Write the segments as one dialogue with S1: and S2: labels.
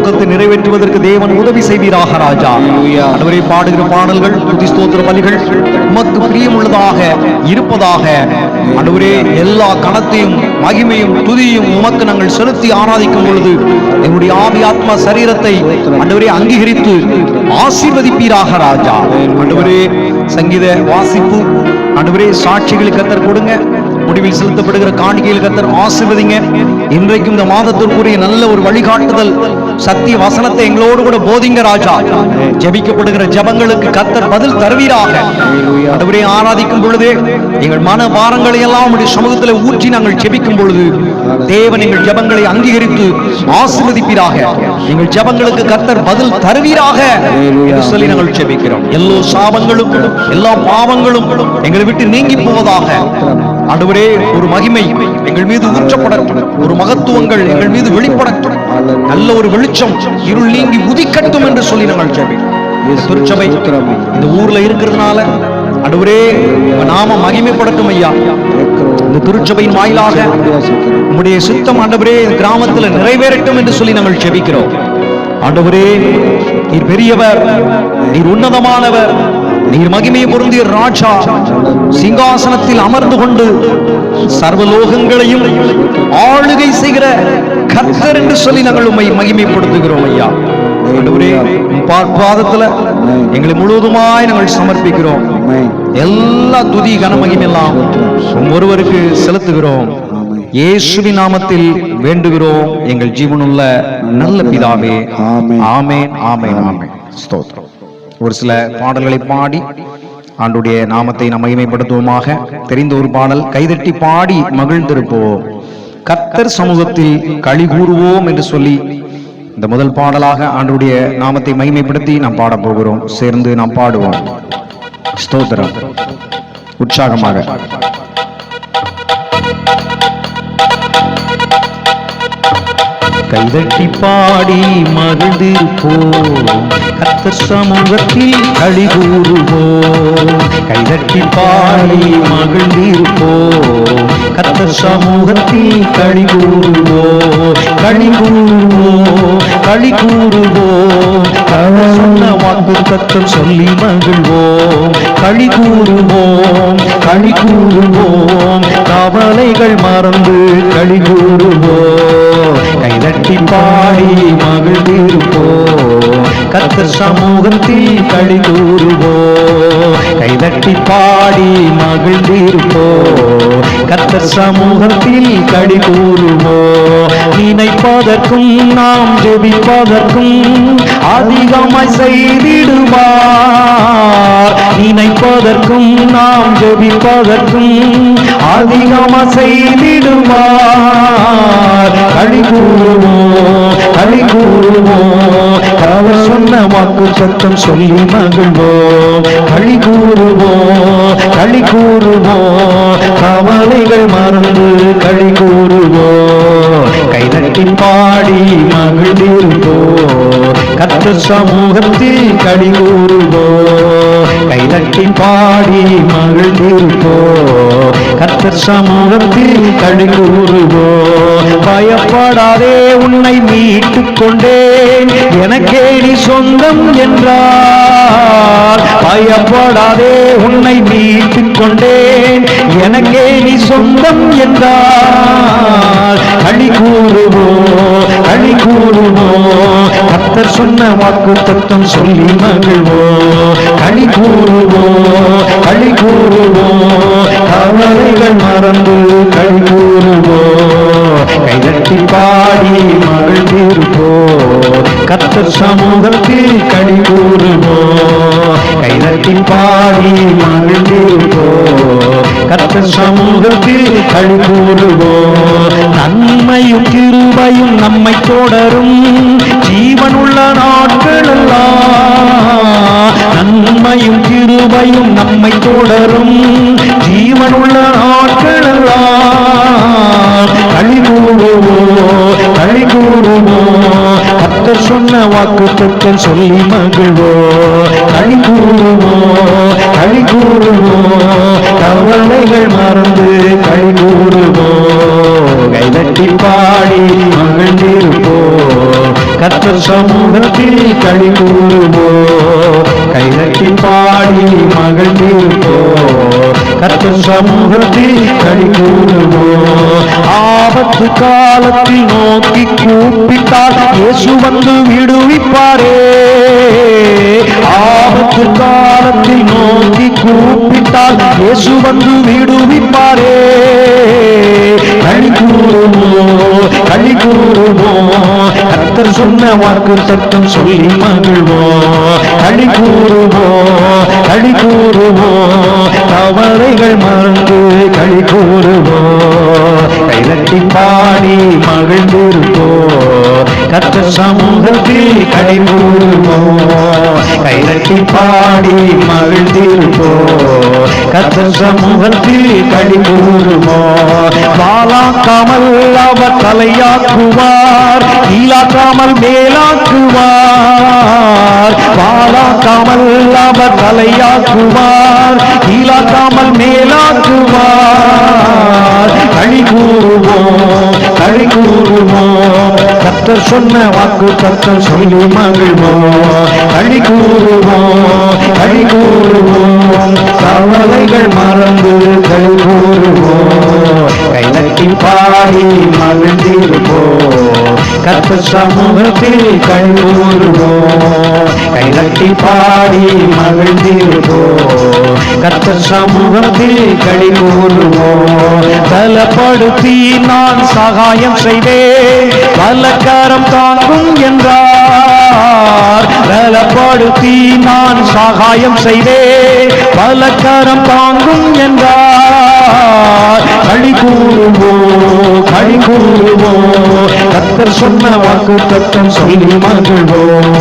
S1: நோக்கத்தை நிறைவேற்றுவதற்கு தேவன் உதவி செய்வீராக ராஜா. ஆண்டவரே, பாடுகிற பாடல்கள், துதி ஸ்தோத்திர பலிகள் உமக்கு பிரியமுள்ளதாக இருப்பதாக. ஆண்டவரே, எல்லா கணத்தையும் மகிமையும் துதியும் உமக்கு நாங்கள் செலுத்தி ஆராதிக்கும் பொழுது எங்களுடைய ஆவி ஆத்மா சரீரத்தை ஆண்டவரே அங்கீகரித்து ஆசீர்வதிப்பீராக ராஜா. ஆண்டவரே, சங்கீத வாசிப்பு ஆண்டவரே சாட்சிகளுக்கு கர்த்தர் கொடுங்க. முடிவில் செலுத்தப்படுகிற காணிக்கையில் கர்த்தர் ஆசீர்வதிங்க. இன்றைக்கும் இந்த மாதத்திற்குரிய நல்ல ஒரு வழிகாட்டுதல் சத்திய வசனத்தை எங்களோடு கூட போதிங்க ராஜா. ஜெபிக்கப்படுகிற ஜெபங்களுக்கு கர்த்தர் பதில் தருவீராக. ஆண்டவரே, ஆராதிக்கும் பொழுதே எங்கள் மன பாரங்களை எல்லாம் உம்முடைய சமூகத்தில் ஊற்றி நாங்கள் ஜெபிக்கும் பொழுது தேவன் எங்கள் ஜெபங்களை அங்கீகரித்து ஆசீர்வதிப்பீராக. எங்கள் ஜெபங்களுக்கு கர்த்தர் பதில் தருவீராக என்று சொல்லி நாங்கள் ஜெபிக்கிறோம். எல்லா சாபங்களும் எல்லா பாவங்களும் எங்களை விட்டு நீங்கி போவதாக. ஆண்டவரே, ஒரு மகிமை எங்கள் மீது ஊற்றப்படட்டும், ஒரு மகத்துவங்கள் எங்கள் மீது வெளிப்படட்டும், நல்ல ஒரு வெளிச்சம் இருள் நீங்கி உதிக்கட்டும் என்று சொல்லி நாங்கள் ஜெபிக்கிறோம். திருச்சபை இந்த ஊர்ல இருக்கிறதுனால ஆண்டவரே நாம மகிமைப்படட்டும் ஐயா. இந்த திருச்சபையின் வாயிலாக உம்முடைய சித்தம் ஆண்டவரே கிராமத்தில் நிறைவேறட்டும் என்று சொல்லி நாங்கள் ஜெபிக்கிறோம். ஆண்டவரே, நீர் பெரியவர், நீர் உன்னதமானவர், நீர் மகிமையை பொருந்திய ராஜா. சிங்காசனத்தில் அமர்ந்து கொண்டு சர்வலோகங்களையும் ஆளுகை செய்கிற கர்த்தர் என்று சொல்லி நாங்கள் உம்மை மகிமைப்படுத்துகிறோம் ஐயா. ஆண்டவரே, பாதத்துல எங்களை முழுவதுமாய் நாங்கள் சமர்ப்பிக்கிறோம். எல்லா துதி கனமகிமெல்லாம் ஒருவருக்கு செலுத்துகிறோம். இயேசுவின் நாமத்தில் வேண்டுகிறோம் எங்கள் ஜீவனுள்ள நல்ல பிதாவே. ஆமென், ஆமென், ஆமென், ஆமென். ஸ்தோத்திரம். ஒரு சில பாடல்களை பாடி ஆண்டுடைய நாமத்தை நாம் மகிமைப்படுத்துவோமாக. தெரிந்த ஒரு பாடல், கைதட்டி பாடி மகிழ்ந்திருப்போம், கர்த்தர் சமூகத்தில் களி கூறுவோம் என்று சொல்லி இந்த முதல் பாடலாக ஆண்டுடைய நாமத்தை மகிமைப்படுத்தி நாம் பாட போகிறோம். சேர்ந்து நாம் பாடுவோம். ஸ்தோத்திரம். உற்சாகமாக கைதட்டி பாடி மகிழ்ந்திருப்போம், கர்த்தர் சமூகத்தில் களி கூறுவோம். கைதட்டி பாடி மகிழ்ந்திருப்போம், கர்த்தர் சமூகத்தில் களி கூறுவோம். களி கூறுவோம், களி கூறுவோம், அவர் சொன்ன வாக்குத்தத்தம் சொல்லி மகிழ்வோம். களி கூறுவோம், களி கூறுவோம், கவலைகள் மறந்து களி கூறுவோம். கைதட்டி பாடி மகிழ்ந்திருப்போம், கர்த்தர் சமூகத்தில் களி கூறுவோம். கைதட்டி பாடி மகிழ்ந்திருப்போம், கர்த்தர் சமூகத்தில் களி கூறுவோம். நினைப்பதற்கும் நாம் ஜெபிப்பதற்கும் அதிகமாய் செய்திடுவார். நினைப்பதற்கும் நாம் ஜெபிப்பதற்கும் அதிகமாய் செய்திடுவார். களி கூறுவோம், களி கூறுவோம், அவர் சொன்ன வாக்கு சத்தம் சொல்லி மகிழ்வோம். களி கூறுவோம், களி கூறுவோம், கவலைகள் மறந்து களி கூறுவோம். கைதட்டி பாடி மகிழ்ந்திருப்போம், கர்த்தர் சமூகத்தில் களி கூறுவோம். கைதட்டி பாடி மகிழ்ந்திருப்போம், கர்த்தர் சமூகத்தில் களி கூறுவோம். பயப்படாதே, உன்னை மீட்டுக் கொண்டேன், எனக்கே நீ சொந்தம் என்றார். பயப்படாதே, உன்னை மீட்டுக் கொண்டேன், எனக்கே நீ சொந்தம் என்றார். களி கூறுவோம், களி கூறுவோம், கர்த்தர் சொன்ன வாக்கு தத்தம் சொல்லி மகிழ்வோம். களி கூறுவோம், களி கூறுவோம், கவலைகள் மறந்து களி கூறுவோம். கைதட்டி பாடி மகிழ்ந்திருப்போம், கர்த்தர் சமூகத்தில் களி கூறுவோம். கைதட்டி பாடி மகிழ்ந்திருப்போம், கர்த்தர் சமூகத்தில் களி கூறுவோம். நன்மையும் கிருபையும் நம்மை தொடரும் ஜீவனுள்ள நாட்களெல்லாம். நன்மையும் கிருபையும் நம்மை தொடரும் ஜீவனுள்ள நாட்களெல்லாம். களி கூறுவோம், களி கூறுவோம், கர்த்தர் சொன்ன வாக்கு தத்தம் சொல்லி மகிழ்வோம். களி கூறுவோம், களி கூறுவோம், கவலைகள் மறந்து களி கூறுவோம். கைதட்டி பாடி மகிழ்ந்திருப்போம்,
S2: கர்த்தர் சமூகத்தில் களி கூறுவோம், கைதட்டி பாடி மகிழ்ந்திருப்போம். கர்த்தர் சமூகத்தில் களி கூறுவோம். ஆபத்து காலத்தில் நோக்கி கூப்பிட்டால் இயேசு வந்து விடுவிப்பாரே. ஆபத்து காலத்தில் நோக்கி கூப்பிட்டால் இயேசு வந்து விடுவிப்பாரே. களி கூறுவோம், களி கூறுவோம், கர்த்தர் சொன்ன வாக்கு தத்தம் சொல்லி மகிழ்வோம். களி கூறுவோம், களி கூறுவோம், கவலைகள் மறந்து களி கூறுவோம். கைதட்டி பாடி மகிழ்ந்திருப்போம். கர்த்தர் சமூகத்தில் களி கூறுவோம், கைதட்டி பாடி மகிழ்ந்திருப்போம். கர்த்தர் சமூகத்தில் களி கூறுவோம். வாளாக்காமல் அவர் தலையாக்குவார், கீழாக்காமல் மேலாக்குவார். வாளாக்காமல் அவர் தலையாக்குவார், கீழாக்காமல் மேலாக்குவார். களி கூறுவோம், களி கூறுவோம், கர்த்தர் சொன்ன வாக்கு தத்தம் சொல்லி மகிழ்வோம். களி கூறுவோம், களி கூறுவோம், கவலைகள் மறந்து களி கூறுவோம். கைதட்டி பாடி மகிழ்ந்திருப்போம். கர்த்தர் சமூகத்தில் களி கூறுவோம். கைதட்டி பாடி மகிழ்ந்திருப்போம். கர்த்தர் சமூகத்தில் களி கூறுவோம். பலப்படுத்தி நான் சகாயம் செய்வேன், வல்லக்கரம் தாங்கும் என்றார். பலப்படுத்தி நான் சகாயம் செய்வேன், வல்லக்கரம் தாங்கும் என்றார். களி கூறுவோம், களி கூறுவோம், கர்த்தர் சொன்ன வாக்கு தத்தம் சொல்லி மகிழ்வோம்.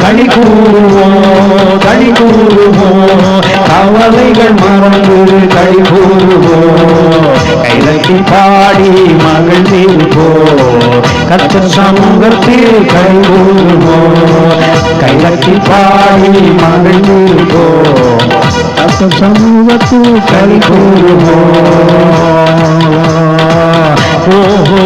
S2: களி கூறுவோம், களி கூறுவோம், கவலைகள் மறந்து களி கூறுவோம். கைதட்டி பாடி மகிழ்ந்திருப்போம். கர்த்தர் சமூகத்தில் களி கூறுவோம். கைதட்டி பாடி மகிழ்ந்திருப்போம். கர்த்தர் சமூகத்தில் களி கூறுவோம். ஓஹோ,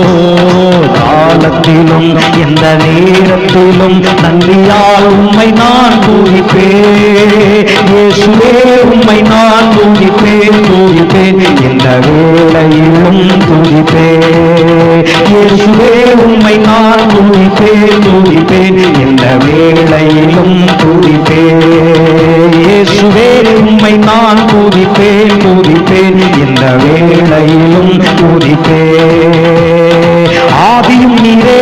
S2: காலத்திலும் எந்த நேரத்திலும் நன்றியால் உம்மை நான் துதிப்பேன். இயேசுவே உம்மை நான் துதிப்பேன், துதிப்பேன், இந்த வேளையிலும் துதிப்பேன். இயேசுவே உம்மை நான் துதிப்பேன், துதிப்பேன், இந்த வேளையிலும் துதிப்பேன். இயேசுவே உம்மை நான் துதிப்பேன், துதிப்பேன், இந்த வேளையிலும் துதிப்பேன். ஆதியும் நீரே,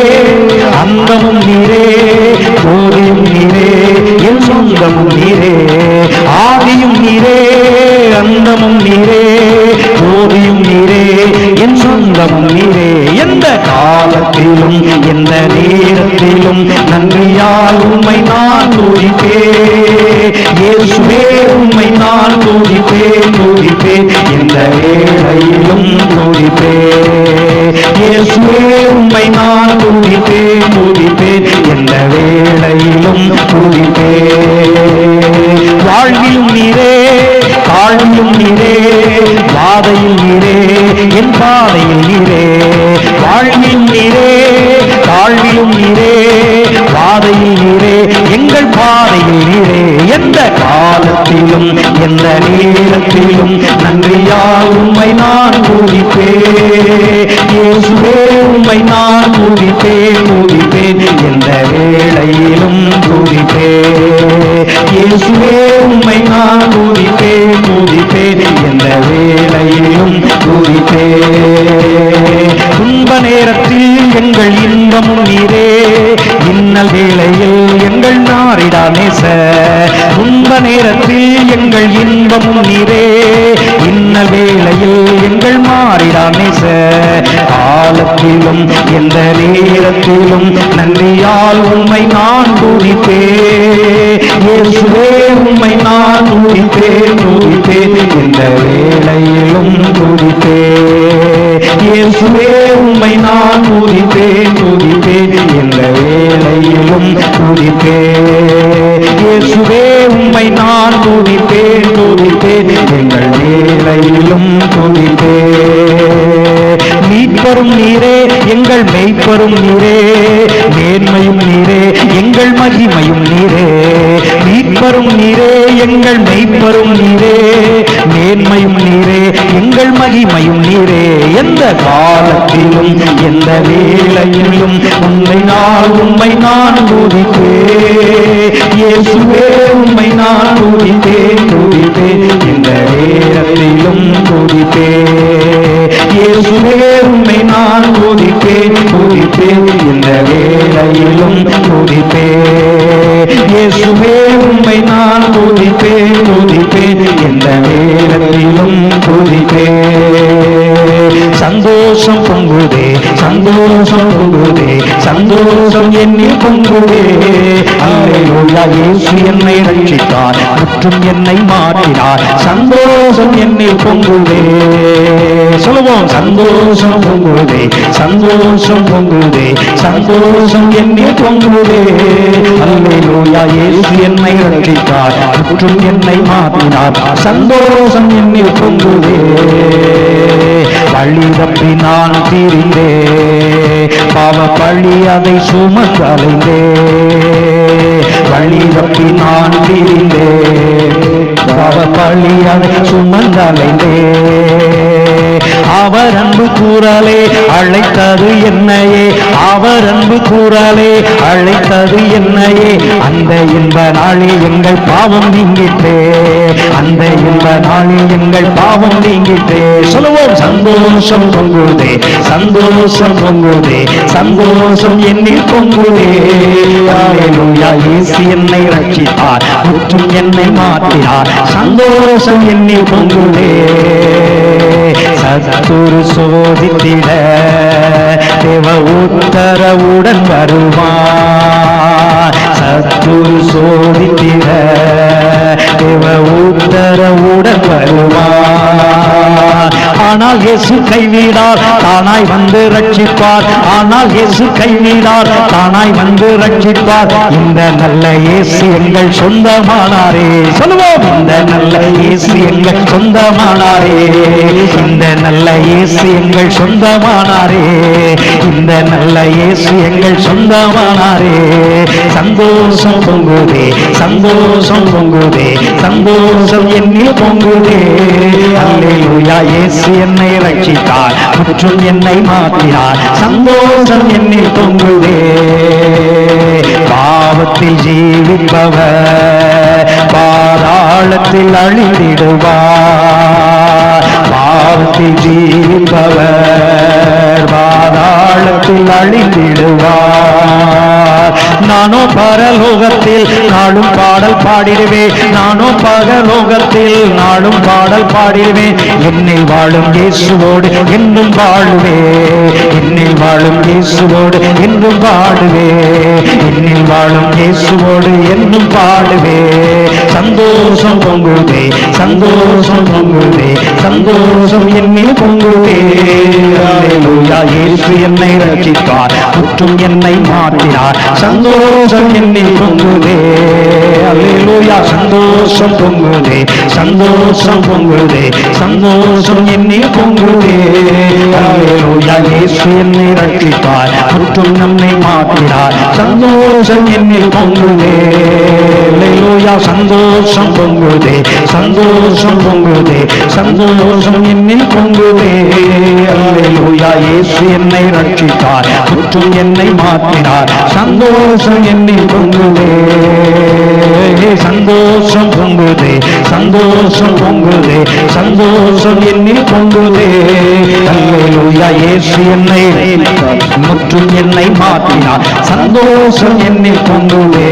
S2: அந்தமும் நீரே, ஜோதியும் நீரே, என் சொந்தமும் நீரே. ஆதியும் நீரே, அந்தமும் நீரே, ஜோதியும் நீரே, என் சொந்தமும் நீரே. எந்த காலத்திலும் எந்த நேரத்திலும் நன்றியால் உம்மை நான் துதிப்பேன். இயேசுவே உம்மை நான் துதிப்பேன், துதிப்பேன், இந்த வேளையிலும் துதிப்பேன். இயேசுவே உம்மை நான் துதிப்பேன், துதிப்பேன், இந்த வேளையிலும் துதிப்பேன். வாழ்விலும் நீரே, தாழ்விலும் நீரே, பாதையில் நீரே, என் பாதையில் நீரே. வாழ்விலும் நீரே, தாழ்விலும் நீரே, பாதையில் நீரே, எங்கள் பாதையில் நீரே. எந்த காலத்திலும் எந்த நேரத்திலும் நன்றியால் உம்மை நான் துதிப்பேன். இயேசுவே உம்மை நான் துதிப்பேன், துதிப்பேன், எந்த வேளையிலும் துதிப்பேன். இயேசுவே உம்மை நான் துதிப்பேன், துதிப்பேன், எந்த வேளையிலும் துதிப்பேன். துன்ப நேரத்தில் எங்கள் இன்பமும் நீரே, இன்னல் வேளையில் எங்கள் நாரிடா நேச. துன்ப நேரத்தில் எங்கள் இன்பமும் நீரே, இன்னல் வேளையில் எங்கள் மாறிடா நேச. காலத்திலும் எந்த நேரத்திலும் நன்றியால் உம்மை நான் துதிப்பேன். இயேசுவே உம்மை நான் துதிப்பேன், துதிப்பேன், இந்த வேளையிலும் துதிப்பேன். இயேசுவே உம்மை நான் துதிப்பேன், துதிப்பேன், இந்த வேளையிலும் துதிப்பேன். இயேசுவே உம்மை நான் துதிப்பேன், துதிப்பேன், எங்கள் வேளையிலும் துதிப்பேன். நீ மீட்பரும் நீரே, எங்கள் மெய்ப்பரும் நீரே, மேன்மையும் நீரே, எங்கள் மகிமையும் நீரே. மீட்பரும் நீரே, எங்கள் மெய்ப்பரும் நீரே, மேன்மையும் நீரே, எங்கள் மகிமையும் நீரே. எந்த காலத்திலும் எந்த வேளையிலும் உம்மை நான் துதிப்பேன். இயேசுவே உம்மை நான் துதிப்பேன். இந்த நேரத்திலும் துதிப்பேன். இயேசுவே உம்மை நான் துதிப்பேன். இந்த வேளையிலும் துதிப்பேன். இயேசுவே உம்மை நான் துதிப்பேன். இந்த நேரத்திலும் துதிப்பேன். சந்தோஷம் பொங்குதே, சந்தோஷம் பொங்குதே, சந்தோஷம் என்னில் பொங்குதே. அல்லேலூயா, இயேசு என்னை ரட்சித்தார், மற்றும் என்னை மாற்றினார். சந்தோஷம் என்னில் பொங்குதே. சொல்லுவோம், சந்தோஷம் பொங்குதே, சந்தோஷம் பொங்குதே, சந்தோஷம் என்னில் பொங்குதே. அல்லேலூயா, இயேசு என்னை ரட்சித்தார், மற்றும் என்னை மாற்றினார். சந்தோஷம் என்னில் பொங்குதே. பழி தப்பி நான் தீர்ந்தே, பாவ பழி அதை சுமந்தலைந்தே. பழி தப்பி நான் தீர்ந்தே, பாவ பழி அதை சுமந்தலைந்தே. அவர் அன்பு கூறலே அழைத்தது என்னையே, அவர் அன்பு கூறலே அழைத்தது என்னையே. அந்த இன்ப நாளில் எங்கள் பாவம் நீங்கிட்டே, அந்த இன்ப நாளில் எங்கள் பாவம் நீங்கிட்டே. சொல்லுவோம், சந்தோஷம் பொங்குதே, சந்தோஷம் பொங்குதே, சந்தோஷம் என்னில் பொங்குதே. அல்லேலூயா, இயேசு என்னை ரட்சித்தார், மற்றும் என்னை மாற்றினார். சந்தோஷம் என்னில் பொங்குதே. சத்துரு சோதித்திட தேவ உத்தரவுடன் வருவார். சத்துரு சோதித்திட தேவ உத்தரவுடன் வருவார். ஆனால் இயேசு கைவிடார், தானாய் வந்து ரட்சிப்பார். ஆனால் இயேசு கைவிடார், தானாய் வந்து ரட்சிப்பார். இந்த நல்ல இயேசு எங்கள் சொந்தமானாரே. சொல்லுவோம், இந்த நல்ல இயேசு எங்கள் சொந்தமானாரே. இந்த நல்ல இயேசு எங்கள் சொந்தமானாரே. இந்த நல்ல இயேசு எங்கள் சொந்தமானாரே. சந்தோஷம் பொங்குதே, சந்தோஷம் பொங்குதே, சந்தோஷம் என்னில் பொங்குதே. அல்லேலூயா, இயேசு என்னை ரட்சித்தார், மற்றும் என்னை மாற்றினார். சந்தோஷம் என்னில் பொங்குதே. பாவத்தில் ஜீவிப்பவர் பாதாளத்தில் அழிந்திடுவார். பாவத்தில் ஜீவிப்பவர் பாதாளத்தில் அழிந்திடுவார். நானோ பரலோகத்தில் நாளும் பாடல் பாடிடுவேன். நானோ பரலோகத்தில் நாளும் பாடல் பாடிடுவேன். என்னில் வாழும் இயேசுவோடு என்றும் வாழுவேன். என்னில் வாழும் இயேசுவோடு என்றும் பாடுவேன். என்னில் வாழும் இயேசுவோடு என்றும் பாடுவேன். சந்தோஷம் பொங்குதே, சந்தோஷம் பொங்குதே, சந்தோஷம் என்னில் பொங்குதே. அல்லேலூயா, இயேசு என்னை ரட்சித்தார், மற்றும் என்னை மாற்றினார். சந்தோஷம் என்னில் பொங்குதே. அல்லேலூயா, சந்தோஷம் பொங்குதே, சந்தோஷம் பொங்குதே, சந்தோஷம் என்னில் பொங்குதே. அல்லேலூயா, இயேசு என்னை ரட்சித்தார், மற்றும் நம்மை மாற்றினார். சந்தோஷம் என்னில் பொங்குதே. அல்லேலூயா, சந்தோஷம் பொங்குதே, சந்தோஷம் பொங்குதே, சந்தோஷம் என்னில் பொங்குதே. அல்லேலூயா, இயேசு என்னை ரட்சித்தார், மற்றும் என்னை மாற்றினார். சந்தோஷம் என்னில் பொங்குதே. சந்தோஷம் பொங்குதே, சந்தோஷம் பொங்குதே, சந்தோஷம் என்னில் பொங்குதே. அல்லேலூயா, இயேசு என்னை மற்றும் என்னை மாற்றினார். சந்தோஷம் என்னில் பொங்குதே.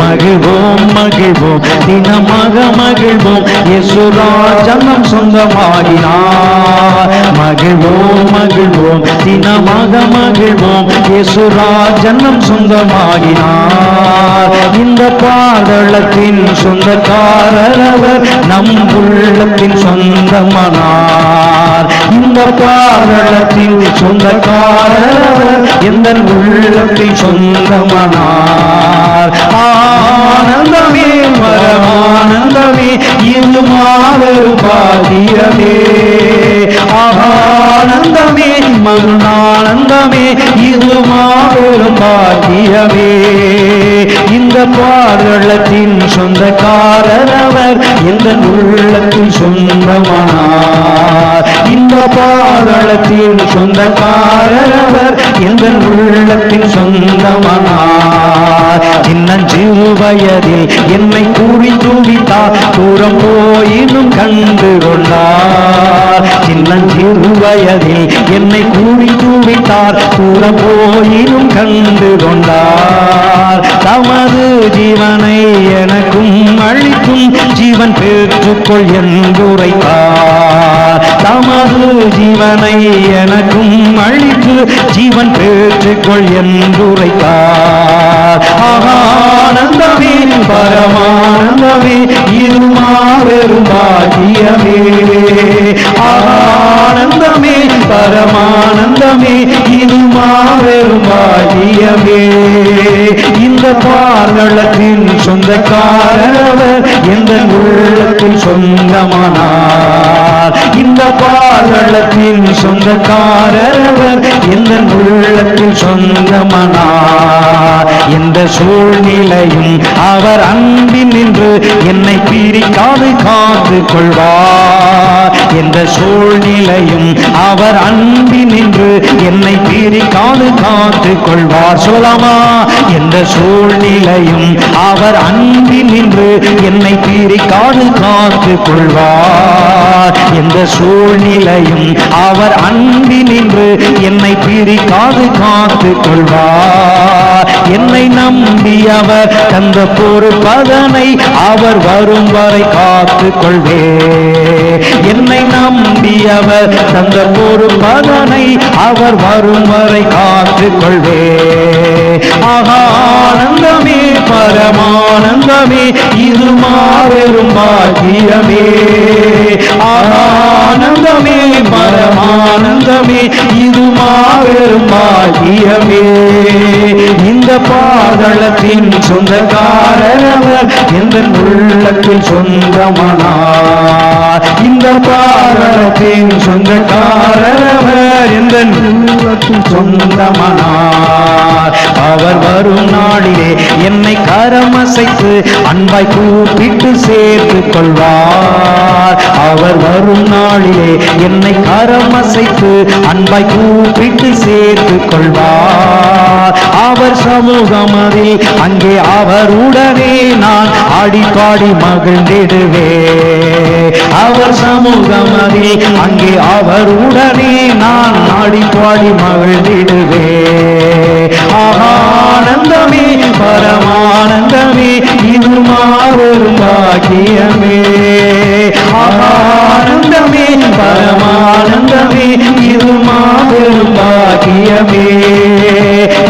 S2: மகிழ்வோம் மகிழ்வோம், தினமாக மகிழ்வோம், இயேசு ராஜனம் சொந்தமாகினார். மகிழ்வோம் மகிழ்வோம், தினமாக மகிழ்வோம், இயேசு ராஜனம் சொந்தமாகினார். இந்த பாதளத்தின் சொந்தக்காரர் அவர், நம் உள்ளத்தின் சொந்தமானார். இந்த பாதளத்தின் சொந்தக்காரர் அவர், எந்த உள்ளத்தின் சொந்தமானார். ஆனந்தமே வரமா ஆனந்தமே இது மாபெரும் பாக்கியமே. ஆனந்தமே மருணானந்தமே இது மாபெரும் பாக்கியமே. இந்த பாதளத்தின் சொந்தக்காரர் அவர் எந்த உள்ளத்தில் சொந்தமானார். இந்த பாதளத்தின் சொந்தக்காரர் அவர் எந்த உள்ளத்தில் சொந்தமானார். சின்னஞ்சிறு வயதில் என்னை கூறி துடித்தார், தூரம் போயினும் கண்டு கொண்டார். சின்னஞ்சிறு வயதில் என்னை கூறி துடித்தார், தூரம் போயினும் கண்டு கொண்டார். தமது ஜீவனை எனக்கும் அளிக்கும் ஜீவன் பெற்றுக்கொள் என்றுரைத்தார். தமது ஜீவனை எனக்கும் அளித்து ஜீவன் பெற்றுக்கொள் என்றுரைத்தார். ஆனந்தமே பரமானந்தமே இது மாபெரும் பாக்கியமே. ஆனந்தமே பரமானந்தமே இது மாபெரும் பாக்கியமே. இந்த பாதளத்தின் சொந்தக்காரர் எந்த உள்ளத்தில் சொந்தமானார். இந்த பாதளத்தின் சொந்தக்காரர் எந்த உள்ளத்தில் சொந்தமானார். எந்த சூழ்நிலையும் அவர் அன்பில் நின்று என்னை பிரிக்காது காத்து கொள்வார். எந்த சூழ்நிலையும் அவர் அன்பில் நின்று என்னை பிரிக்காது காத்து கொள்வார். சொல்லலாமா? எந்த சூழ்நிலையும் அவர் அன்பில் நின்று என்னை பிரிக்காது காத்து கொள்வார். எந்த சூழ்நிலையும் அவர் அன்பில் நின்று என்னை பிரிக்காது காத்து கொள்வார். என்னை நம்பி அவர் தந்த பொறுப்பதனை அவர் வரும் வரை காத்து கொள்வே. என்னை நம்பி அவர் தந்த பொறுப்பதனை அவர் வரும் வரை காத்து கொள்வே. ஆனந்தமே பரமானந்தமே இது மாபெரும் பாக்கியமே. ஆனந்தமே பரமானந்தமே இது மாபெரும் பாக்கியமே. இந்த பாதளத்தின் சொந்தக்காரர் அவர் எந்த உள்ளத்தில் சொந்தமானார். இந்த பாதளத்தின் சொந்தக்காரர் அவர் எந்த உள்ளத்தில் சொந்தமானார். அவர் வரும் நாளிலே என்னை கரமசைத்து அன்பாய் கூப்பிட்டு சேர்த்து கொள்வார். அவர் வரும் நாளிலே என்னை கரமசைத்து அன்பாய் கூப்பிட்டு சேர்த்து கொள்வார். அவர் சமூகமதில் அங்கே அவருடனே நான் ஆடிப்பாடி மகிழ்ந்திடுவே. அவர் சமூகமதில் அங்கே அவருடனே நான் ஆடிப்பாடி மகிழ்ந்திடுவே. ஆனந்தமே பரமானந்தமே இது மாபெரும் பாக்கியமே. ஆனந்தமே பரமானந்தமே இது மாபெரும் பாக்கியமே.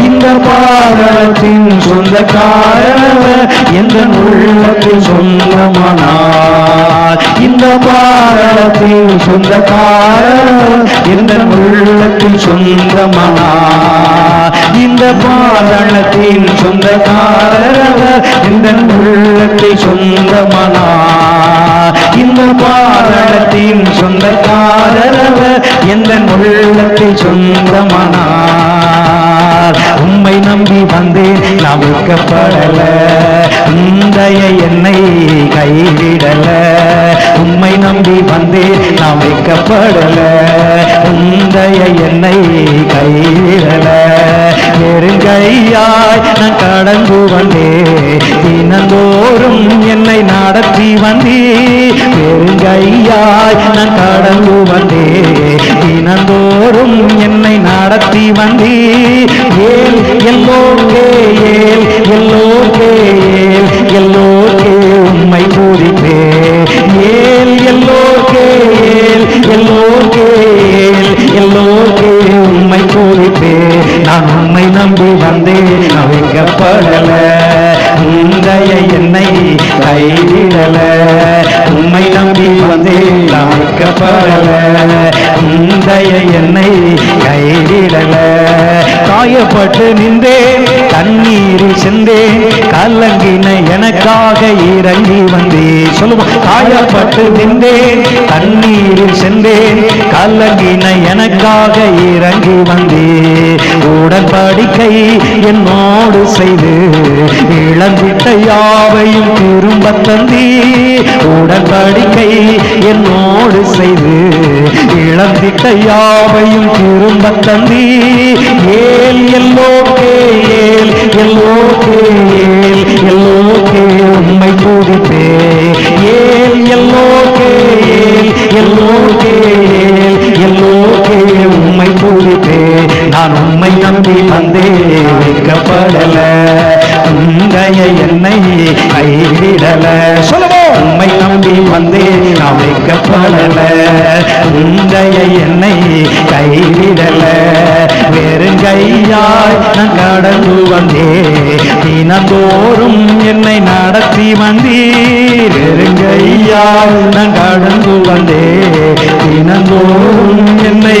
S2: இந்த பாதளத்தின் சொந்தக்காரர் எந்த உள்ளத்தில் சொந்தமானார். இந்த பாதளத்தின் சொந்தக்காரர் எந்த உள்ளத்தில் சொந்தமானார். இந்த பாதளத்தின் சொந்தக்காரர் எந்த உள்ளத்தில் சொந்தமானார். இந்த பாதளத்தின் சொந்தக்காரர் எந்த உள்ளத்தில் சொந்தமானார். உம்மை நம்பி வந்தேன் நான் வைக்கப்படல, உந்தைய என்னை கைவிடல. உம்மை நம்பி வந்தேன் நான் வைக்கப்படல, உந்தைய என்னை கைவிடல. வெறுங்கையாய் நான் கடந்து வந்தே, தினந்தோறும் என்னை நடத்தி வந்தே. வெறுங்கையாய் நான் கடந்து வந்தே, தினந்தோறும் என்னை நடத்தி வந்தே. ஏல் எல்லோர்க்கே ஏல் எல்லோர்க்கே ஏல் எல்லோர்க்கே உம்மை பூரிப்பே. ஏல் எல்லோர்க்கே ஏல் எல்லோர்க்கே ஏல் எல்லோர்க்கே உம்மை பூரிப்பே. நான் உம்மை நம்பி வந்தேன் வைக்கப்படல, உந்தைய என்னை கைவிடல. உம்மை நம்பி வந்தேன் நாக்கப்படல உந்தைய என்னை கைவிடல காயப்பட்டு நின்றேன் தண்ணீரில் சென்றேன் கலங்கின எனக்காக இறங்கி வந்தேன் சொல்லுவோம் காயப்பட்டு நின்றேன் தண்ணீரில் சென்றேன் கலங்கின எனக்காக இறங்கி வந்தேன் உடன்படிக்கை என்னோடு செய்து இழந்திட்ட யாவையும் திரும்ப தந்தீ உடன்படிக்கை என்னோடு செய்து இழந்திட்ட யாவையும் திரும்ப தந்தீ ஏல் எல்லோக்கே ஏல் எல்லோக்கே ஏல் எல்லோக்கே உம்மை துதிப்பே ஏல் எல்லோக்கே ஏல் எல்லோக்கே ஏல் எல்லோக்கே உம்மை துதிப்பே நான் உம்மை நம்பி வந்தேன் வைக்கப்படல உந்தைய என்னை கைவிடல சொல்லுவோம் உம்மை நம்பி வந்தேன் நான் வைக்கப்படல உந்தைய என்னை கைவிடல வெறுங்கையாய் நான் கடந்து வந்தேன் தினந்தோறும் என்னை நடத்தி வந்தீர் வெறுங்கையாய் நான் கடந்து வந்தேன் தினந்தோறும் என்னை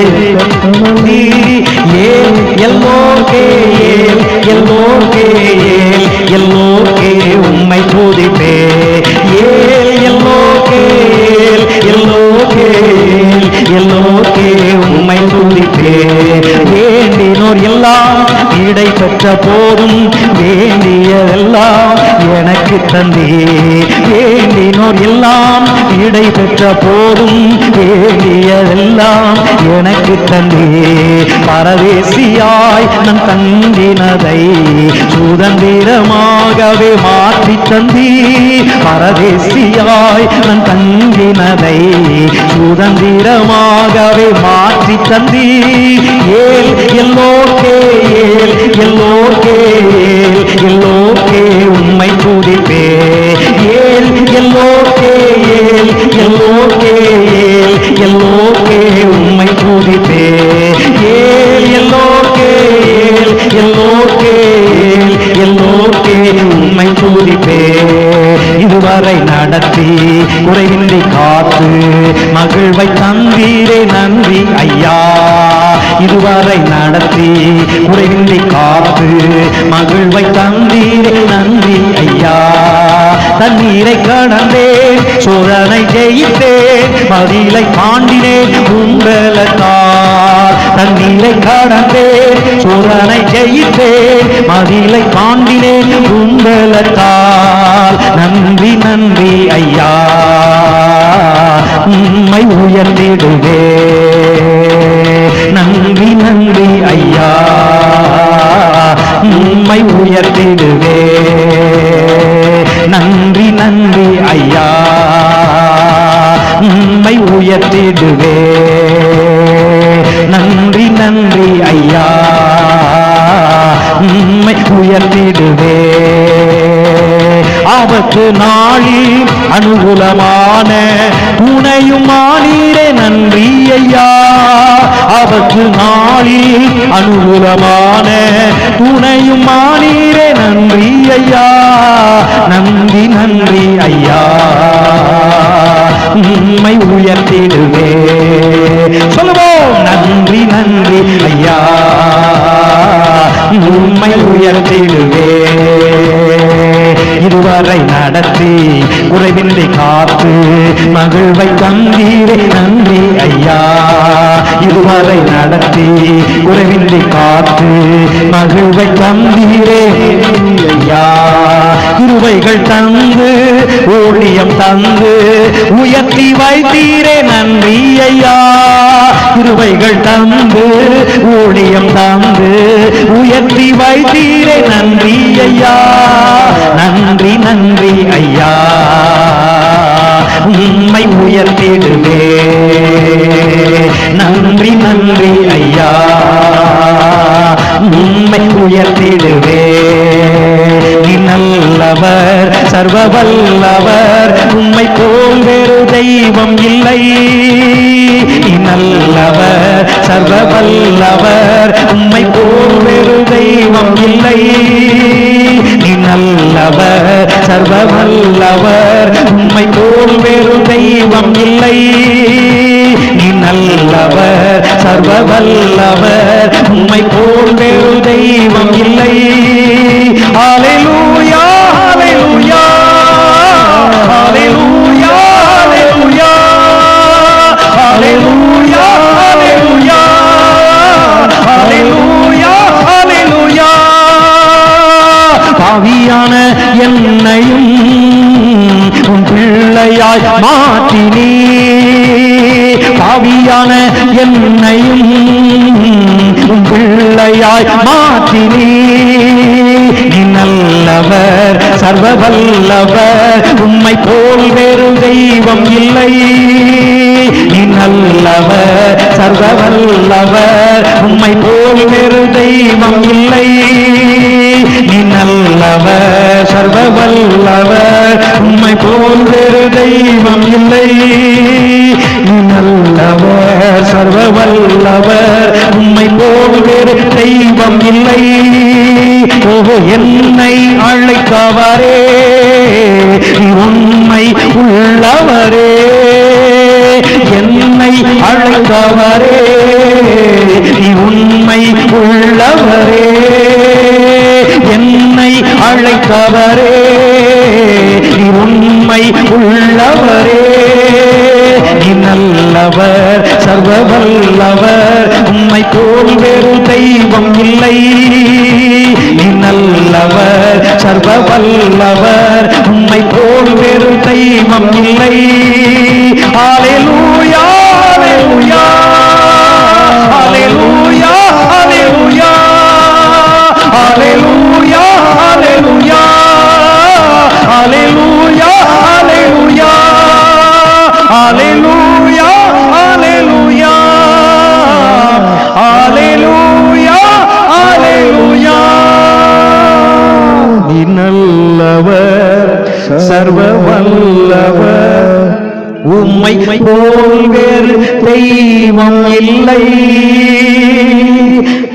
S2: ஏல் எல்லோக்கே ஏல் எல்லோக்கே ஏல் எல்லோக்கே உம்மை துதிப்பே ஏல் எல்லோக்கே ஏல் எல்லோக்கே ஏல் எல்லோக்கே உம்மை துதிப்பே வேண்டினோர் எல்லாம் இடை பெற்ற போதும் வேண்டியதெல்லாம் எனக்கு தந்தே வேண்டினோர் எல்லாம் இடை பெற்ற போதும் வேண்டியதெல்லாம் எனக்கு தந்தே பரதேசியாய் நான் தங்கினதை சுதந்திரமாகவே மாற்றி தந்தீ பரதேசியாய் நான் தங்கினதை சுதந்திரமாகவே மாற்றி தந்தீ ஏல் எல்லோக்கே ஏல் எல்லோக்கே ஏல் எல்லோக்கே உம்மை துதிப்பே ஏல் எல்லோக்கே ஏல் எல்லோக்கே ஏல் எல்லோக்கே உம்மை துதிப்பே ஏல் எல்லோக்கே ஏல் எல்லோக்கே ஏல் எல்லோக்கே உம்மை துதிப்பே இதுவரை நடத்தி குறைவின்றி காத்து மகிழ்வை தந்தீரே நன்றி ஐயா இதுவரை நடத்தி குறைவின்றி காத்து மகிழ்வை தந்தீரே நன்றி ஐயா தண்ணீரை கடந்தேன் சோதனை ஜெயித்தேன் மதிலை தாண்டினேன் உங்களத்தால் தண்ணீரை கடந்தேன் சோதனை ஜெயித்தேன் மதிலை தாண்டினேன் உங்களத்தால் நன்றி நன்றி ஐயா உம்மை உயர்த்திடுவே நன்றி நன்றி ஐயா உம்மை உயர்த்திடுவே நன்றி நன்றி ஐயா உம்மை உயர்த்திடுவே நன்றி நன்றி ஐயா உம்மை உயர்த்திடுவே ஆபத்து நாளில் அனுகூலமான துணையும் ஆனீரே நன்றி ஐயா ஆபத்து நாளில் அனுகூலமான துணையும் ஆனீரே நன்றி ஐயா நன்றி நன்றி ஐயா உம்மை உயர்த்திடுவே சொல்லுவோம் நன்றி நன்றி ஐயா உம்மை உயர்த்திடுவே இதுவரை நடத்தி குறைவின்றி காத்து மகிழ்வை தந்தீரே நன்றி ஐயா இதுவரை நடத்தி குறைவின்றி காத்து மகிழ்வை தந்தீரே ஐயா கிருபைகள் தந்து ஊழியம் தந்து உயர்த்தி வைத்தீரே நன்றி ஐயா கிருபைகள் தந்து ஊழியம் தந்து உயர்த்தி வைத்தீரே நன்றி ஐயா நன்றி நன்றி ஐயா உம்மை உயர்த்திடுவே நன்றி நன்றி ஐயா உம்மை உயர்த்திடுவே நீ நல்லவர் சர்வ வல்லவர் உம்மை போல் வேறு தெய்வம் இல்லை நீ நல்லவர் சர்வ வல்லவர் உம்மை போல் வேறு தெய்வம் இல்லை நீ நல்லவர் சர்வ வல்லவர் உம்மை போல் வேறு தெய்வம் இல்லை. நீ நல்லவர், சர்வ வல்லவர், உம்மை போல் வேறு தெய்வம் இல்லை. ஹல்லேலூயா, ஹல்லேலூயா, ஹல்லேலூயா, ஹல்லேலூயா, ஹல்லேலூயா, ஹல்லேலூயா, ஹல்லேலூயா, ஹல்லேலூயா. பாவியான என்னையும் உன் பிள்ளையாய் மாற்றினே, பாவியான என்னையும் உன் பிள்ளையாய் மாற்றினே. நீ நல்லவர், சர்வ வல்லவர், உம்மை போல் வேறு தெய்வம் இல்லை. நீ நல்லவர், சர்வ வல்லவர், உம்மை போல் வேறு தெய்வம் இல்லை. நீ நல்லவர், சர்வ வல்லவர், உம்மை போல் வேறு தெய்வம் இல்லை. நீ நல்லவர், சர்வ வல்லவர், உம்மை போல் வேறு தெய்வம் இல்லை. ஓஹோ, என்னை அழைக்கவரே, நீ உண்மை உள்ளவரே. என்னை அழைக்கவரே, நீ உண்மை உள்ளவரே. என்னை அழைக்கவரே, நீ உண்மை உள்ளவரே. நீ நல்லவர், சர்வ வல்லவர், உம்மை போல் வேறு தெய்வம் இல்லை. நீ நல்லவர், சர்வ வல்லவர், உம்மை போல் வேறு தெய்வம் இல்லை. ஹல்லேலூயா, ஹல்லேலூயா, ஹல்லேலூயா, ஹல்லேலூயா, ஹல்லேலூயா, ஹல்லேலூயா, ஹல்லேலூயா, ஹல்லேலூயா, ஹல்லேலூயா, ஹல்லேலூயா, ஹல்லேலூயா, ஹல்லேலூயா. நீ நல்லவர், சர்வ வல்லவர், உம்மை போல் வேறு தெய்வம் இல்லை.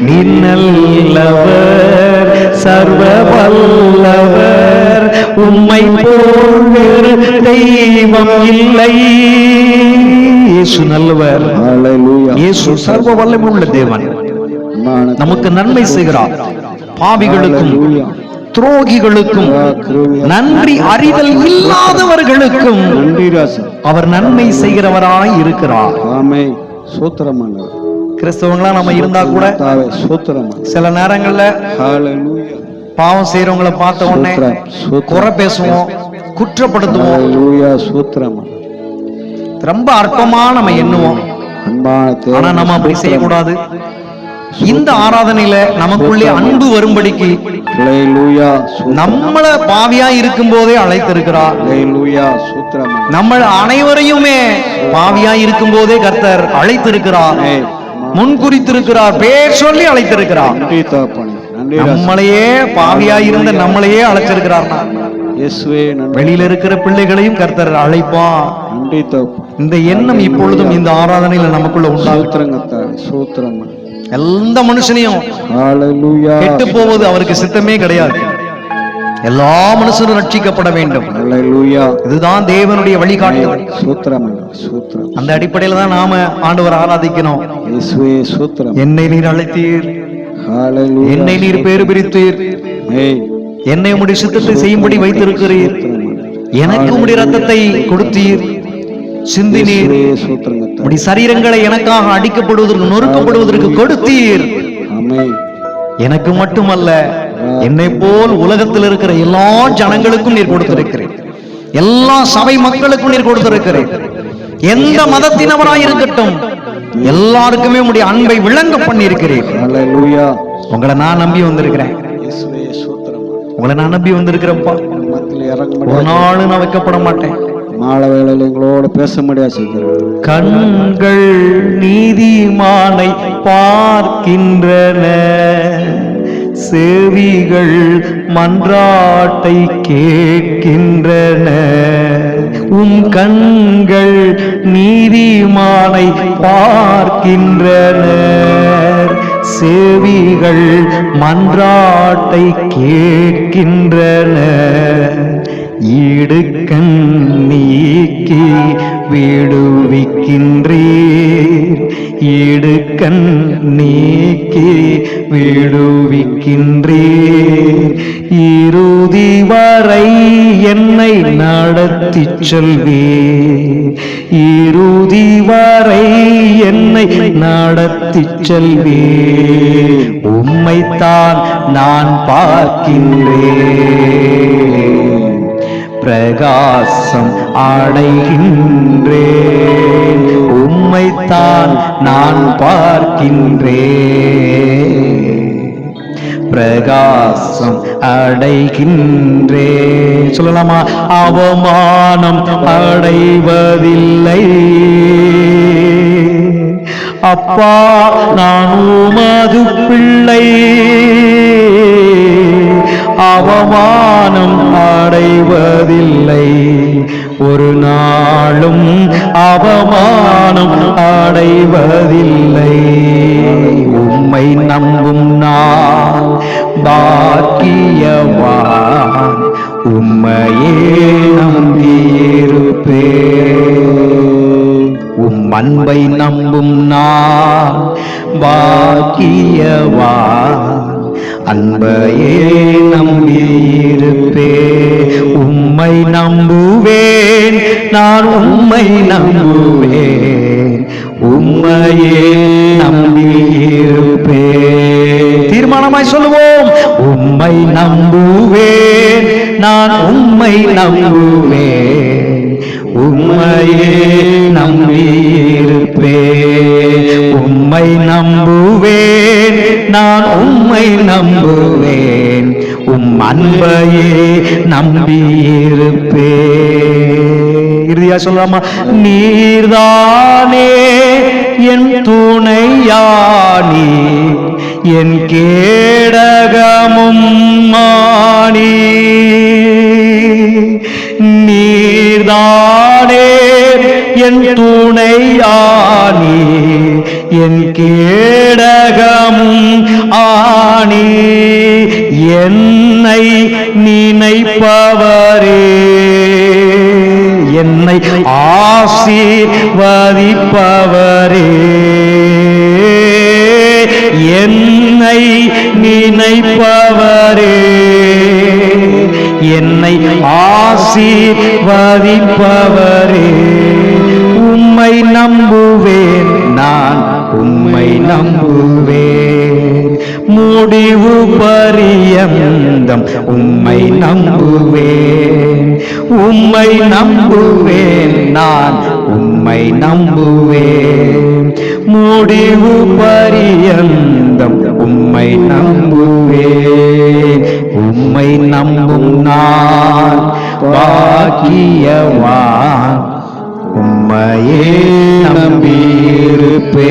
S2: நீ நல்லவர், சர்வ வல்லவர், உம்மை போல் வேறு தெய்வம் இல்லை. இயேசு நல்லவர்.
S3: ஹல்லேலூயா.
S1: இயேசு சர்வ வல்லமை உள்ள தேவன். நமக்கு நன்மை செய்கிறார். பாவிகளுக்கும் துரோகிகளுக்கும் நன்றி அறிதல் இல்லாதவர்களுக்கும்
S3: நன்றி ராசா.
S1: அவர் நன்மை செய்கிறவராய் இருக்கிறார்.
S3: ஆமென். சூத்திரம் ஆண்டவர்.
S1: கிறிஸ்தவங்களா நம்ம இருந்தா கூட
S3: கர்த்தாவே, சூத்திரம்.
S1: சில நேரங்கள்ல
S3: ஹல்லேலூயா.
S1: பாவம் செய்யறவங்களை பார்த்த உடனே குறை பேசுவோம், குற்றப்படுத்துவோம்.
S3: ஹல்லேலூயா. சூத்திரம்.
S1: ரொம்ப அற்பமா நம்ம எண்ணுவோம்.
S3: அன்பான
S1: ஆனா நம்ம அப்படி செய்யக்கூடாது. இந்த ஆராதனையில நமக்குள்ளே அன்பு வரும்படிக்கு
S3: ஹல்லேலூயா.
S1: நம்மள பாவியா இருக்கும் போதே அழைத்திருக்கிறார்.
S3: ஹல்லேலூயா. சூத்திரம்.
S1: நம்ம அனைவரையுமே பாவியா இருக்கும் போதே கர்த்தர் அழைத்திருக்கிறார், முன்குறித்திருக்கிறார், பேர் சொல்லி அழைத்திருக்கிறார்.
S3: நன்றி தகப்பனே. நன்றி ராசா.
S1: நம்மளையே பாவியா இருந்த நம்மளையே அழைச்சிருக்கிறார்னா
S3: இயேசுவே நன்றி.
S1: வெளியில இருக்கிற பிள்ளைகளையும் கர்த்தர் அழைப்பான்.
S3: நன்றி தகப்பனே.
S1: இந்த எண்ணம் இப்பொழுதும் இந்த ஆராதனையில நமக்குள்ள உண்டாகும்.
S3: சூத்திரம் கர்த்தாவே. சூத்திரம்.
S1: எந்த மனுஷனையும்
S3: ஹல்லேலூயா.
S1: கெட்டு போவது அவருக்கு சித்தமே கிடையாது. எல்லா மனுஷனும் ரட்சிக்கப்பட வேண்டும்.
S3: ஹல்லேலூயா.
S1: இதுதான் தேவனுடைய வழிகாட்டுதல்.
S3: சூத்திரம். சூத்திரம்.
S1: அந்த அடிப்படையில தான் நாம ஆண்டவர் ஆராதிக்கணும்.
S3: இயேசுவே சூத்திரம்.
S1: என்னை நீர் அழைத்தீர்,
S3: ஹல்லேலூயா.
S1: என்னை நீர் பேறு பிரித்தீர்,
S3: ஏய்,
S1: என்னை உம்முடைய சித்தத்தை செய்யும்படி வைத்திருக்கிறீர், எனக்கு உம்முடைய ரத்தத்தை கொடுத்தீர், சிந்தினீர்,
S3: இயேசுவே சூத்திரம் கர்த்தாவே.
S1: உம்முடைய சரீரங்களை எனக்காக அடிக்கப்படுவதற்கு நொறுக்கப்படுவதற்கு கொடுத்தீர்.
S3: ஆமென்.
S1: எனக்கு மட்டுமல்ல, என்னை போல் உலகத்தில் இருக்கிற எல்லா ஜனங்களுக்கும் நீர் கொடுத்திருக்கிறேன். எல்லா சபை மக்களுக்கும் நீர் கொடுத்திருக்கிறேன். எந்த மதத்தினவராய் இருக்கட்டும், எல்லாருக்குமே உம்முடைய அன்பை விளங்க பண்ணியிருக்கிறேன்.
S3: ஹல்லேலூயா.
S1: உங்களை நான் நம்பி வந்திருக்கிறேன்.
S3: இயேசுவே சூத்திரம்.
S1: உங்களை நான் நம்பி வந்திருக்கிறேன்ப்பா.
S3: மத்தியில் இறங்க
S1: ஒரு
S3: முடியாது.
S1: நாள் நான் வைக்கப்பட மாட்டேன்.
S3: மாலை வேளையில் எங்களோட பேச முடியாது செய்கிறேன்.
S1: கண்கள் நீதிமானை பார்க்கின்றன, செவிகள் மன்றாட்டை கேட்கின்றன. உம் கண்கள் நீதிமானை பார்க்கின்றன, செவிகள் மன்றாட்டை கேட்கின்றன. ஈடுக்கண் நீக்கி
S2: விடுவிக்கின்றீர், இடுக்கண் நீக்கி விடுவிக்கின்றீர், இறுதி வரை என்னை நடத்திச் செல்வீர், இறுதி வரை என்னை நடத்திச் செல்வீர், உம்மைத்தான் நான் பார்க்கின்றேன், பிரகாசம் அடைகின்றேன், உம்மைத்தான் நான் பார்க்கின்றேன், பிரகாசம் அடைகின்றேன். சொல்லலாமா? அவமானம் அடைவதில்லை அப்பா, நான் உமது பிள்ளை, அவமானம் அடைவதில்லை, ஒரு நாளும் அவமானம் அடைவதில்லை, உம்மை நம்பும் நான் பாக்கியவான், உம்மையே நம்பியிருப்பேன், உம் அன்பை நம்பும் நான் பாக்கியவான், அன்பையே நம்பியிருப்பேன், உம்மை நம்புவேன் நான், உம்மை நம்புவேன், உம்மையே நம்பியிருப்பேன். தீர்மானமாய் சொல்லுவோம், உம்மை நம்புவேன் நான், உம்மை நம்புவேன், உம்மையே நம்பியிருப்பேன், உம்மை நம்புவேன் நான், உம்மை நம்புவேன், உம் அன்பையே நம்பியிருப்பேன். இறுதியா சொல்லலாமா? நீர்தானே என் துணையானி, என் கேடகமும் மானி, நீர்தானே என் துணையானி, என் கேடகமும் ஆணி, என்னை நினைப்பவரே, என்னை ஆசீர்வதிப்பவரே, என்னை நினைப்பவரே, என்னை ஆசீர்வதிப்பவரே, உம்மை நம்புவேன் நான், உம்மை நம்புவேன், முடிவு பரியந்தம் உம்மை நம்புவேன், உம்மை நம்புவேன் நான், உம்மை நம்புவேன், முடிவு பரியந்தம் உம்மை நம்புவேன், உம்மை நம்பும் நான் பாக்கியவான், உம்மையே நம்பியிருப்பேன்,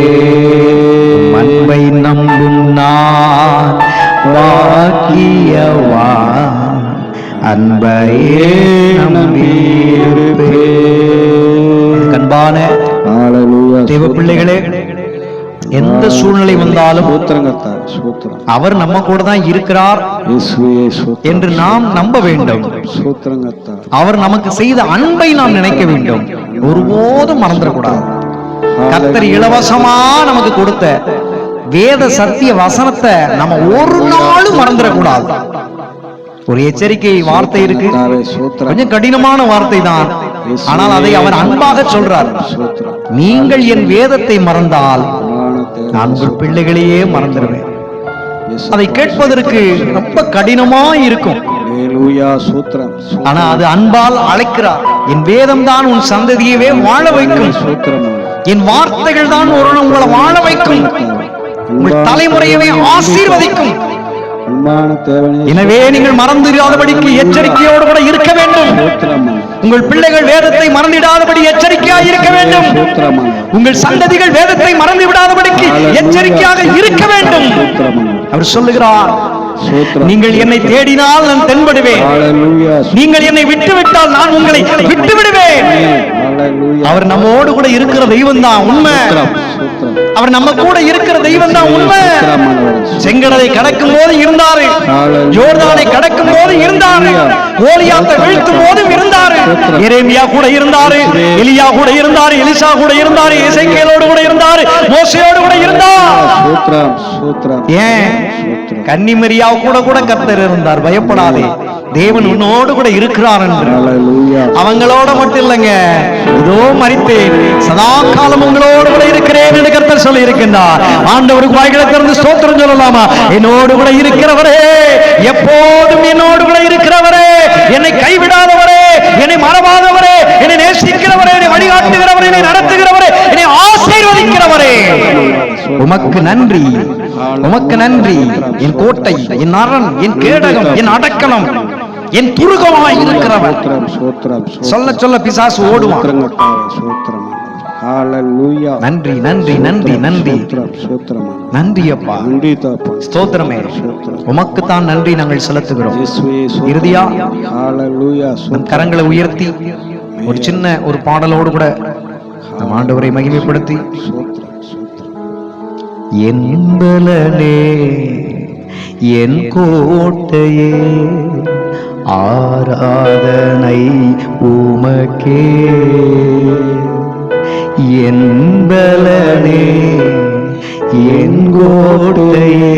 S2: அன்பை நம்பும் நான் பாக்கியவான், அன்பையே நம்பியிருப்பேன். அன்பான தேவ பிள்ளைகளே, எந்த சூழ்நிலை வந்தாலும் அவர் நம்ம கூட தான் இருக்கிறார் என்று நாம் நம்ப வேண்டும். அவர் நமக்கு செய்த அன்பை நாம் நினைக்க வேண்டும், ஒருபோதும் மறந்துடக்கூடாது. கர்த்தர் இலவசமா நமக்கு கொடுத்த வேத சத்திய வசனத்தை நம்ம ஒரு நாளும் மறந்துடக்கூடாது. ஒரு எச்சரிக்கை வார்த்தை இருக்கு, கொஞ்சம் கடினமான வார்த்தை தான், ஆனால் அதை அவர் அன்பாக சொல்றார். நீங்கள் என் வேதத்தை மறந்தால் நான் உங்கள் பிள்ளைகளையே மறந்துடுவேன். அதை கேட்பதற்கு ரொம்ப கடினமா இருக்கும், ஆனா அது அன்பால் அழைக்கிறார். என் வேதம் தான் உன் சந்ததியவே வாழ வைக்கும், என் வார்த்தைகள் தான் ஒரு உங்களை வாழ வைக்கும், உங்கள் தலைமுறையவே ஆசீர்வதிக்கும். எனவே நீங்கள் மறந்துவிடாதபடிக்கு எச்சரிக்கையோடு கூட இருக்க வேண்டும். உங்கள் பிள்ளைகள் வேதத்தை மறந்துவிடாதபடி எச்சரிக்கையாக இருக்க வேண்டும். உங்கள் சந்ததிகள் வேதத்தை மறந்து விடாதபடிக்கு எச்சரிக்கையாக இருக்க வேண்டும். அவர் சொல்லுகிறார், நீங்கள் என்னை தேடினால் நான் தென்படுவேன், நீங்கள் என்னை விட்டுவிட்டால் நான் உங்களை விட்டு விடுவேன். அவர் நம்மோடு கூட இருக்கிற தெய்வம் தான் உண்மை. அவர் நம்ம கூட இருக்கிற தெய்வம் தான் உண்மை. செங்கடலை கடக்கும் போது இருந்தாரு, யோர்தானை கடக்கும் போது இருந்தாரு, கோலியாத்தை வீழ்த்தும் போதும் இருந்தாரு.
S1: எரேமியா கூட இருந்தாரு, எலியா கூட இருந்தாரு, எலிசா கூட இருந்தாரு, எசேக்கியேலோடு கூட இருந்தாரு, மோசேயோடு கூட இருந்தார். ஏன் கன்னிமரியா கூட கர்த்தர் இருந்தார். பயப்படாதே, தேவன் உன்னோடு கூட இருக்கிறார் என்று. அவங்களோட மட்டும் இல்லைங்க, இதோ மரித்தேன், சதா காலம் உங்களோடு கூட இருக்கிறேன் என்று கர்த்தர் சொல்லி இருக்கின்றார். ஆண்டவருக்கு வாய்களை திறந்து ஸ்தோத்திரம் சொல்லலாமா? என்னோடு கூட இருக்கிறவரே, எப்போதும் என்னோடு கூட இருக்கிறவரே, என்னை கைவிடாதவரே, என்னை மறவாதவரே, என்னை நேசிக்கிறவரே, என்னை வழிகாட்டுகிறவரே, என்னை நடத்துகிறவரே, என்னை ஆசீர்வதிக்கிறவரே, உமக்கு நன்றி, உமக்கு நன்றி. என் கோட்டை, என் அரண், என் கேடகம், என் அடக்கலம், என் துருகமாய் இருக்கிறவர். சொல்ல சொல்ல பிசாசு ஓடுவான். நன்றி நன்றி நன்றி நன்றி நன்றி அப்பா, ஸ்தோத்திரமே, உமக்கு தான் நன்றி நாங்கள் செலுத்துகிறோம். இறுதியா நம் கரங்களை உயர்த்தி ஒரு சின்ன ஒரு பாடலோடு கூட நம் ஆண்டவரை மகிமைப்படுத்தி, என் பலனே, என் கோட்டையே, ஆராதனை உமக்கே, என் பலனே, என் கோட்டையே,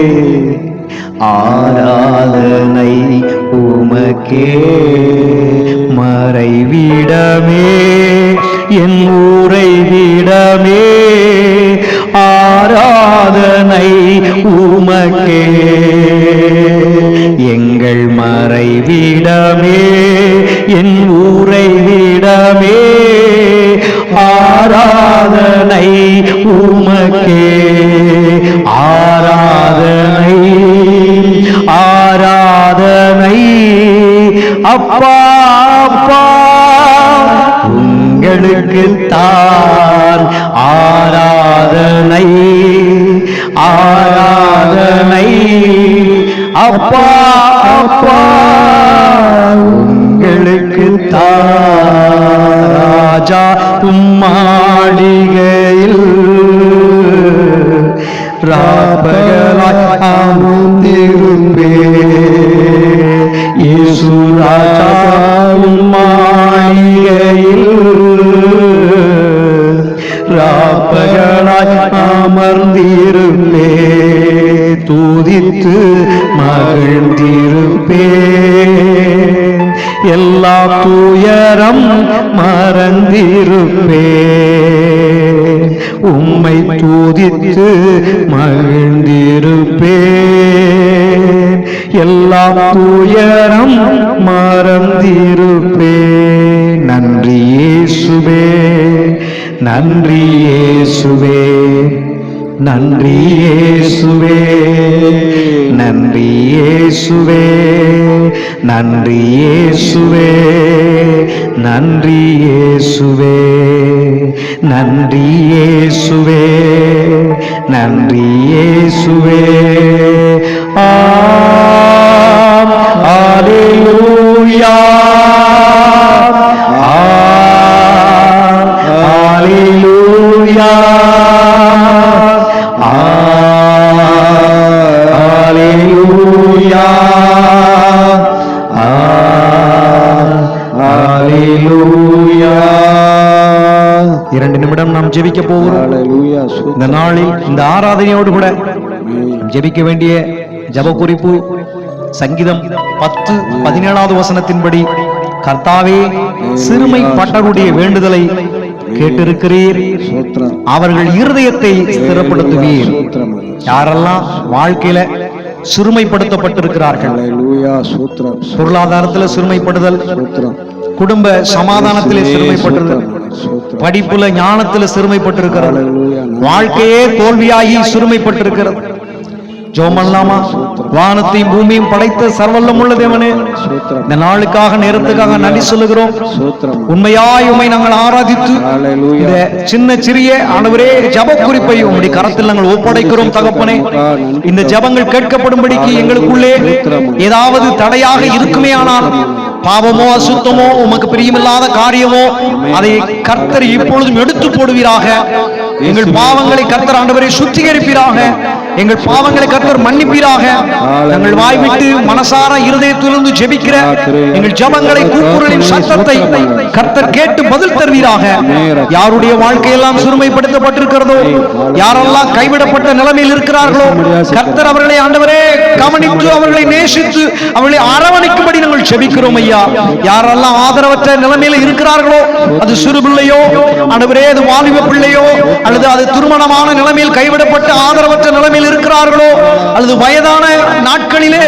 S1: ஆராதனை உமக்கே, மறைவிடமே, என் உறைவிடமே, ஆராதனை உமக்கே, எங்கள் மறைவிடமே, என் உறைவிடமே, ஆராதனை உமக்கே, ஆராதனை, ஆராதனை அப்பா, அப்பா உங்களுக்கு தான் ஆராதனை, ஆராதனை அப்பா, அப்பா உங்களுக்கு தான். ராஜா உம்மாளிகையில் ராபகலாய் அமர்ந்திருப்பே, இயேசு ராஜா உம்மாளிகையில் ராப்பகலாய் அமர்ந்திருப்பே, துதித்து மகிழ்ந்திருப்பே, எல்லா துயரம் மறந்திருப்பே, உம்மை துதித்து மகிழ்ந்திருப்பே, எல்லா துயரம் மறந்திருப்பே. நன்றி இயேசுவே, நன்றி இயேசுவே, நன்றி இயேசுவே, நன்றி இயேசுவே, நன்றி இயேசுவே, நன்றி இயேசுவே, நன்றி இயேசுவே, நன்றி இயேசுவே. ஆம், அல்லேலூயா, ஆம், அல்லேலூயா, அல்லேலூயா, அல்லேலூயா. 2 நிமிடம் நாம் ஜெபிக்க போகிறோம். இந்த நாளில் இந்த ஆராதனையோடு கூட ஜெபிக்க வேண்டிய ஜெப குறிப்பு சங்கீதம் 10:17 வசனத்தின்படி, கர்த்தாவே சிறுமைப்பட்டவருடைய வேண்டுதலை கேட்டிருக்கிறீர், அவர்கள் இருதயத்தை ஸ்திரப்படுத்துவீர். யாரெல்லாம் வாழ்க்கையில சிறுமைப்படுத்தப்பட்டிருக்கிறார்கள், பொருளாதாரத்தில் சிறுமைப்படுதல், குடும்ப சமாதானத்திலே சிறுமைப்பட்டிருக்கிறது, படிப்புல ஞானத்துல சிறுமைப்பட்டிருக்கிறது, வாழ்க்கையே தோல்வியாகி சிறுமைப்பட்டிருக்கிறது. ஜெபமல்லாமா? வானத்தையும் பூமியும் படைத்த சர்வல்லமுள்ள தேவனே, இந்த நாளுக்காக நேரத்துக்காக நன்றி சொல்லுகிறோம். உண்மையாய் உம்மை நாங்கள் ஆராதித்து இந்த சின்ன சிறிய ஆண்டவரே ஜெப குறிப்பை உம்முடைய கரத்தில் நாங்கள் ஒப்படைக்கிறோம் தகப்பனே. இந்த ஜெபங்கள் கேட்கப்படும்படிக்கு எங்களுக்குள்ளே ஏதாவது தடையாக இருக்குமே ஆனால், பாவமோ அசுத்தமோ உமக்கு பிரியமில்லாத காரியமோ, அதை கர்த்தர் இப்பொழுதும் எடுத்து போடுவீராக. எங்கள் பாவங்களை கர்த்தர் ஆண்டவரை சுத்திகரிப்பீராக. எங்கள் பாவங்களை கர்த்தர் மன்னிப்பீராக. நாங்கள் வாய்விட்டு மனசார இருதயத்திலிருந்து ஜெபிக்கிற எங்கள் ஜெபங்களை கூக்குரலின் சத்தத்தை கர்த்தர் கேட்டு பதில் தருவீராக. யாருடைய வாழ்க்கையெல்லாம் சிறுமைப்படுத்தப்பட்டிருக்கிறதோ, யாரெல்லாம் கைவிடப்பட்ட நிலைமையில் இருக்கிறார்களோ, கர்த்தர் அவர்களை ஆண்டவரே கவனித்து அவர்களை நேசித்து அவர்களை அரவணைக்கும்படி நாங்கள் ஜெபிக்கிறோம் ஐயா. யாரெல்லாம் ஆதரவற்ற நிலைமையில் இருக்கிறார்களோ, அது சிறு பிள்ளையோ ஆண்டவரே, அது வாலிப பிள்ளையோ, அல்லது அது திருமணமான நிலைமையில் கைவிடப்பட்ட ஆதரவற்ற நிலைமையில் இருக்கிறார்களோ, அல்லது வயதான நாட்களிலே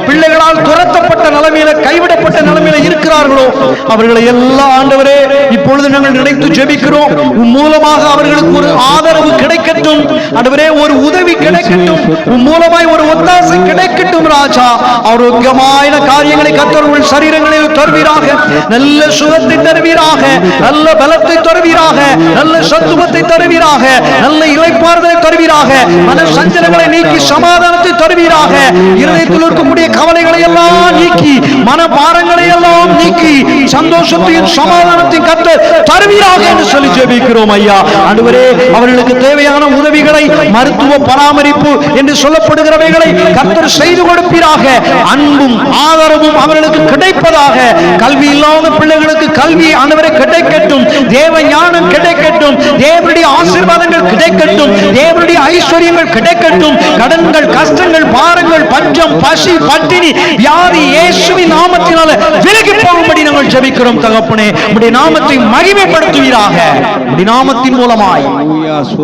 S1: பிள்ளைகளால் துரத்தப்பட்ட நிலைமையில கைவிடப்பட்ட நிலைமையில இருக்கிறார்களோ, அவர்களை எல்லாம் ஆண்டவரே இப்பொழுது நாங்கள் நினைத்து ஜெபிக்கிறோம். மூலமாக அவர்களுக்கு ஒரு ஆதரவு கிடைக்கட்டும் ஆண்டவரே, ஒரு உதவி கிடைக்கட்டும், மூலமாய் ஒரு ஒத்தாசை கிடைக்கட்டும் ராஜா. ஆரோக்கியமான காரியங்களை கர்த்தர் உங்கள் சரீரங்களில் தருவீராக. நல்ல சுகத்தை தருவீராக, நல்ல பலத்தை தருவீராக, நல்ல சத்துவத்தை தருவீராக, நல்ல இளைப்பாறுதலை தருவீராக, மன சஞ்சலங்களை நீக்கி சமாதானத்தை தருவீராக. இருதயத்தில் இருக்கக்கூடிய கவலைகளை எல்லாம் நீக்கி, மன பாரங்களை எல்லாம் நீக்கி, சந்தோஷத்தையும் சமாதானத்தையும் கர்த்தர் தருவீராக என்று சொல்லி ஜெபிக்கிறோம் ஐயா. ஆண்டவரே, அவர்களுக்கு தேவையான உதவிகளை, மருத்துவ பராமரிப்பு என்று சொல்லப்படுகிறவைகளை கர்த்தர் செய்து கொடுப்பீராக. அன்பும் ஆதரவும் அவர்களுக்கு கிடைப்பதாக. கல்வி இல்லாத பிள்ளைகளுக்கு கல்வி ஆண்டவரே கிடைக்கட்டும், தேவ ஞானம் கிடைக்கட்டும், தேவனுடைய ஆசீர்வாதங்கள் கிடைக்கட்டும், தேவனுடைய ஐஸ்வர்யங்கள் கிடைக்கட்டும். கடன்கள், கஷ்டங்கள், பாரங்கள், பஞ்சம், பசி, பட்டினி, வியாதி இயேசுவின் நாமத்தினால விலகி போகும்படி நாங்கள் ஜெபிக்கிறோம் தகப்பனே. உம்முடைய நாமத்தை மகிமைப்படுத்துவீராக. உம்முடைய நாமத்தின் மூலமாய்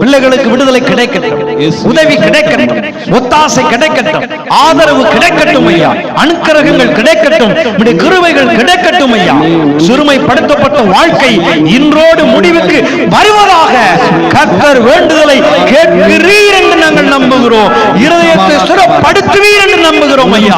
S1: பிள்ளைகளுக்கு விடுதலை கிடைக்கட்டும், உதவி கிடைக்கட்டும், ஒத்தாசை கிடைக்கட்டும், ஆதரவு கிடைக்கட்டும் ஐயா. அனுக்கிரகங்கள் கிடைக்கட்டும், உம்முடைய கிருபைகள் கிடைக்கட்டும் ஐயா. சிறுமைப்படுத்தப்பட்ட வாழ்க்கை இன்றோடு முடிவுக்கு வருவதாக கர்த்தர் வேண்டுதலை கேட்கிறீர் என்று நாங்கள் நம்புகிறோம். இருதயத்தை சுரப்படுத்துவீர் என்று நம்புகிறோம் ஐயா.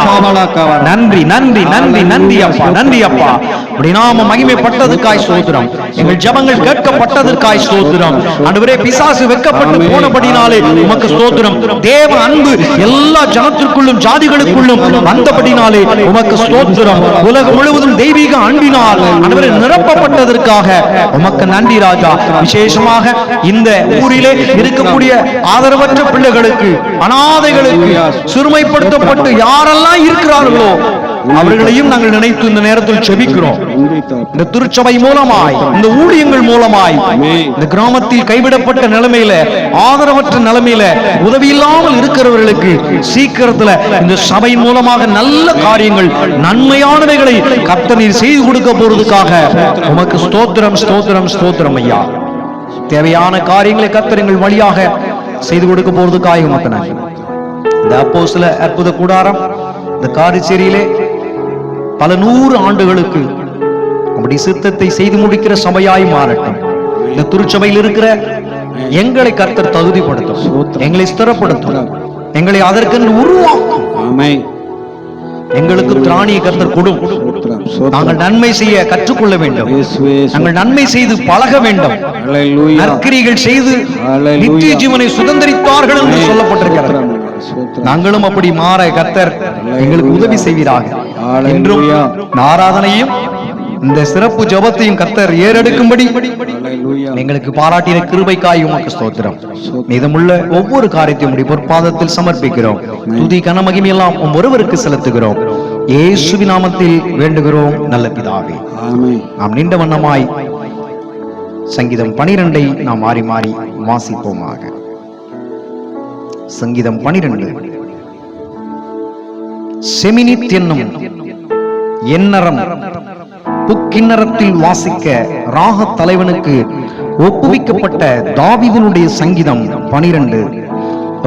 S1: நன்றி நன்றி நன்றி நன்றி அப்பா, நன்றி அப்பா. உம்முடைய நாமம் மகிமைப்பட்டதற்காய் ஸ்தோத்திரம். எங்கள் ஜெபங்கள் கேட்கப்பட்டதற்காய் ஸ்தோத்திரம். ஆண்டவரே, பிசாசு வெட்கப்பட்டு போனபடினாலே உமக்கு ஸ்தோத்திரம். தேவ அன்பு எல்லா ஜனத்திற்குள்ளும் ஜாதிகளுக்குள்ளும் வந்தபடினாலே உமக்கு ஸ்தோத்திரம். உலகம் முழுவதும் தெய்வீக அன்பினால் ஆண்டவரே நிரப்பப்பட்டதற்காக உமக்கு நன்றி ராஜா. விசேஷமாக இந்த ஊரிலே இருக்கக்கூடிய ஆதரவற்ற பிள்ளைகளுக்கு, அனாதைகளுக்கு, சிறுமைப்படுத்தப்பட்டு யாரெல்லாம் இருக்கிறார்களோ அவர்களையும் நாங்கள் நினைத்து இந்த நேரத்தில் செபிக்கிறோம். இந்த திருச்சபை மூலமாய், இந்த ஊழியங்கள் மூலமாய், இந்த கிராமத்தில் கைவிடப்பட்ட நிலைமையில, ஆதரவற்ற நிலைமையில, உதவி இல்லாமல் இருக்கிறவர்களுக்கு சீக்கிரத்துல இந்த சபை மூலமாக நல்ல காரியங்கள், நன்மையானவைகளை கர்த்தர் நீர் செய்து கொடுக்க போறதுக்காக உமக்கு ஸ்தோத்திரம் ஸ்தோத்திரம் ஸ்தோத்திரம் ஐயா. தேவையான காரியங்களை கர்த்தர் எங்கள் வழியாக செய்து கொடுக்க போறதுக்காக உமக்கு நன்றி. இந்த அப்போஸ்தல அற்புத கூடாரம் இந்த காரிச்சேரியிலே பல 100 ஆண்டுகளுக்கு உம்முடைய சித்தத்தை செய்து முடிக்கிற சபையாய் மாறட்டும். இந்த திருச்சபையில் இருக்கிற எங்களை கர்த்தர் தகுதிப்படுத்தும், எங்களை ஸ்திரப்படுத்தும், எங்களை அதற்கென்று உருவாக்கும். எங்களுக்கு திராணியை கர்த்தர் கொடும். நாங்கள் நன்மை செய்ய கற்றுக்கொள்ள வேண்டும், நாங்கள் நன்மை செய்து பழக வேண்டும். நற்கிரிகள் செய்து நித்திய ஜீவனை சுதந்திரித்தார்கள் என்று சொல்லப்பட்டிருக்கிறது. நாங்களும் அப்படி மாற கர்த்தர் எங்களுக்கு உதவி செய்வீராக. என்றும் ஆராதனையும் இந்த சிறப்பு ஜெபத்தையும் கர்த்தர் ஏறெடுக்கும்படி எங்களுக்கு பாராட்டின கிருபைக்காய் உமக்கு ஸ்தோத்திரம். மீதமுள்ள ஒவ்வொரு காரியத்தையும் உம்முடைய பொற்பாதத்தில் சமர்ப்பிக்கிறோம். துதி கன மகிமை எல்லாம் ஒருவருக்கு செலுத்துகிறோம். இயேசுவின் நாமத்தில் வேண்டுகிறோம் நல்ல பிதாவே, ஆமென். நாம் நீண்ட வண்ணமாய் சங்கீதம் 12 நாம் மாறி மாறி வாசிப்போமாக. சங்கீதம் 12. செமினித் என்னும் எண்ணரம் புக்கிண்ணரத்தில் வாசிக்க ராக தலைவனுக்கு ஒப்புவிக்கப்பட்ட தாவீதினுடைய சங்கீதம் 12.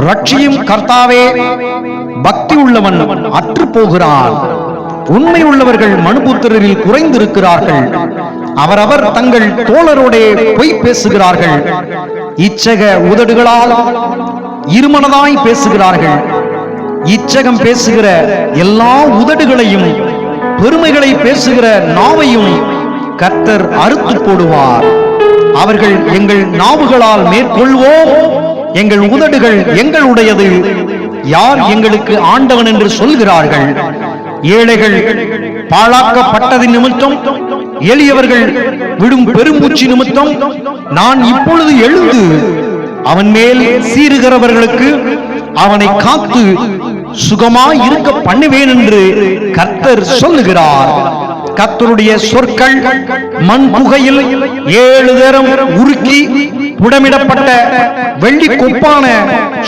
S1: ரட்சியும் கர்த்தாவே, பக்தி உள்ளவன் அற்று போகிறான். உண்மை உள்ளவர்கள் மனுபுத்திரரில் குறைந்திருக்கிறார்கள். அவரவர் தங்கள் தோழரோட பொய் பேசுகிறார்கள். இச்சக உதடுகளால் இருமனதாய் பேசுகிறார்கள். இச்சகம் பேசுகிற எல்லா உதடுகளையும், பெருமைகளை பேசுகிற நாவையும் கர்த்தர் அறுத்து போடுவார். அவர்கள் எங்கள் நாவுகளால் மேற்கொள்வோம், எங்கள் உதடுகள் எங்களுடையது, யார் எங்களுக்கு ஆண்டவன் என்று சொல்கிறார்கள். ஏழைகள் பாழாக்கப்பட்டதின் நிமித்தம், எளியவர்கள் விடும் பெருமூச்சு நிமித்தம் நான் இப்பொழுது எழுந்து அவன் மேல் சீறுகிறவர்களுக்கு அவனை காத்து சுகமாய் இருக்க பண்ணுவேன் என்று கர்த்தர் சொல்லுகிறார். கர்த்தருடைய சொற்கள் மண் புகையில் 7 தரம் உருக்கி புடமிடப்பட்ட வெள்ளி கொப்பான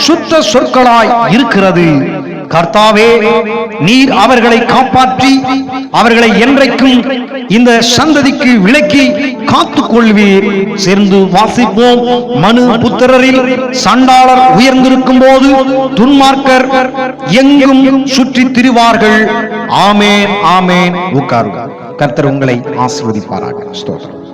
S1: சுத்த சொற்களாய் இருக்கிறது. கர்த்தாவே, நீர் அவர்களை காப்பாற்றி அவர்களை என்றைக்கும் இந்த சந்ததிக்கு விலக்கி காத்துக் கொள்வீர். சேர்ந்து வாசிப்போம். மனு புத்திரரில் சண்டாளர் உயர்ந்திருக்கும் போது துன்மார்க்கர் எங்கும் சுற்றி திரிவார்கள். ஆமேன், ஆமேன். உட்காருங்க. கர்த்தர் உங்களை ஆசீர்வதிப்பாராக. ஸ்தோத்திரம்.